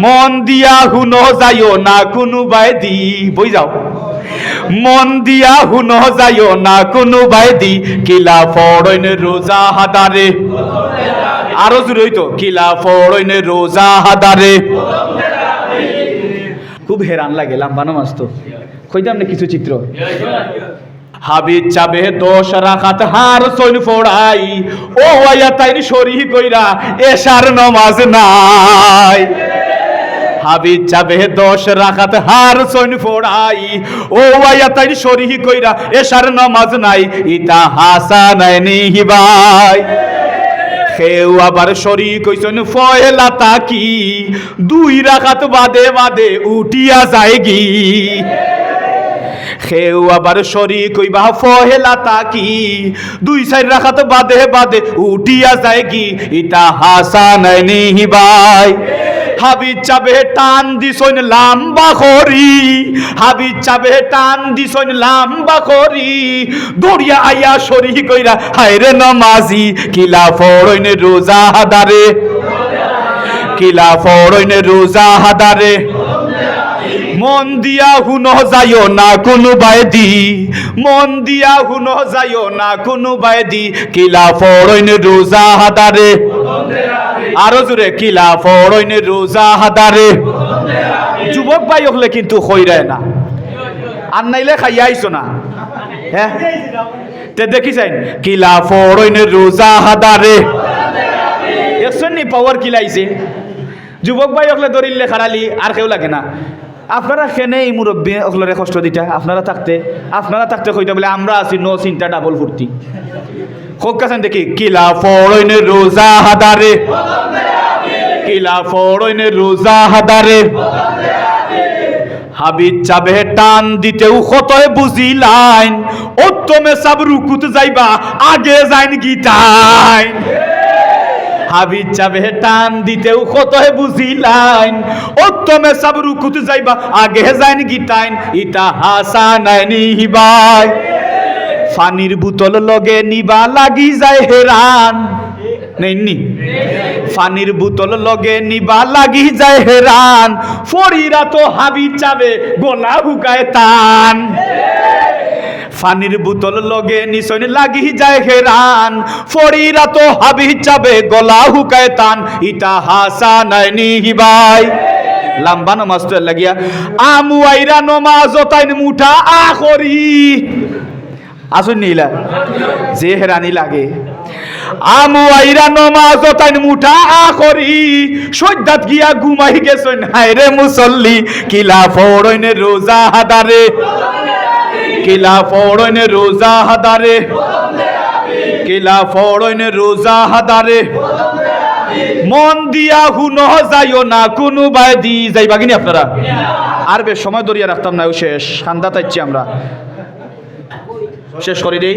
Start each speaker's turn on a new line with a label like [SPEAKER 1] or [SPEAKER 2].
[SPEAKER 1] মন দিয়া হুনো যাইও না কোনো বাইদি বই যাও মন দিয়া হুনো যাইও না কোনো বাইদি কিলা ফড়ইন রোজা হাদারে আরো জোরে হইতো কিলা ফড়ইন রোজা হাদারে খুব হেরান লাগে লাম্বানো মাস তো কইতাম না কিছু চিত্র হাবিজ চাবে 10 রাকাত হার সৈন ফোড়াই ও আয়া তাইন শরী কইরা এশার নামাজ নাই হাবিজ চাবে 10 রাকাত হার সৈন ফোড়াই ও আয়া তাইন শরী কইরা এশার নামাজ নাই ইতা হাসানাইনি হিবাই কেউ আবার শরীক হইছেন ফয়লা তাকি 2 রাকাত বাদে বাদে উঠিয়া যায়গি কেউ আবার শরীক হইবা ফয়লা তাকি 2-4 রাকাত বাদে বাদে উঠিয়া যায়গি ইতা হাসানাইনি হিবাই হাবিজ চাবে টান দিছইন লাম্বা করি হাবিজ চাবে টান দিছইন লাম্বা করি দড়িয়া আইয়া শরীক কইরা হায়রে নামাজি কিলা ফড়ইন রোজা হাদারে কিলা ফড়ইন রোজা হাদারে মন দিয়া হুনো যাইও না কোনো বাইদি মন দিয়া হুনো যাইও না কোনো বাইদি কিলা ফড়ইন রোজা হাদারে আরো জোরে কিলা ফড়ইন রোজা হাদারে যুবক ভাই হলে কিন্তু কইরায় না আর নাইলে খাইয়া আইছো না হ্যাঁ তে দেখি যাইন কিলা ফড়ইন রোজা হাদারে এসনি পাওয়ার কিলাইছে যুবক ভাই হলে দরিলে খাড়ালি আর কেউ লাগে না আপনারা কেনে এই মুরব্বী অকলরে কষ্ট দিতা আপনারা থাকতে কইতা বলে আমরা আছি নো চিন্তা ডাবল ফুর্তি হোক কাছেন দেখি কিলা ফড়ইন রোজা হাদারে কিলা ফড়ইন রোজা হাদারে হাবিজ চাবে টান দিতেও কতই বুঝিলাইন ও তুমি সব রুকুত যাইবা আগে যাইন গীতাইন হাবিজ চাবে টান দিতেও কতই বুঝিলাইন ও তুমি সব রুকুত যাইবা আগে যাইন গীতাইন ইতা হাসানাইনি হিবাই পানির বোতল লগে নিবা লাগি যায় হেরান নেইনি পানির বোতল লগে নিবা লাগি যায় হেরান ফরিরা তো হাবিজ চাবে গলা হুকায় টান পানির বোতল লগে নিছইন লাগি যায় হেরান ফরিরা তো হাবিজ চাবে গলা হুকায় টান ইতা হাসানাইনি হিবাই লাম্বা নামাজ তো লাগিয়া আমু আইরা নামাজ তাইন মুঠা আখরি আসুন নীলা যে হেরানি লাগে আমু আইরা নমাজ তাইন মুঠা আখরি সজ্জাত গিয়া ঘুমাই গেছেন হায়রে মুসল্লি কিলা ফড়ইন রোজা হাদারে কিলা ফড়ইন রোজা হাদারে কিলা ফড়ইন রোজা হাদারে মন দিয়া হুনো যাইও না কোনো বাইদি যাইবা কিনি আপনারা আর বেশ সময় ধরিয়া রাখতাম না শেষ খান্দা তাইছি আমরা শেষ করে দেই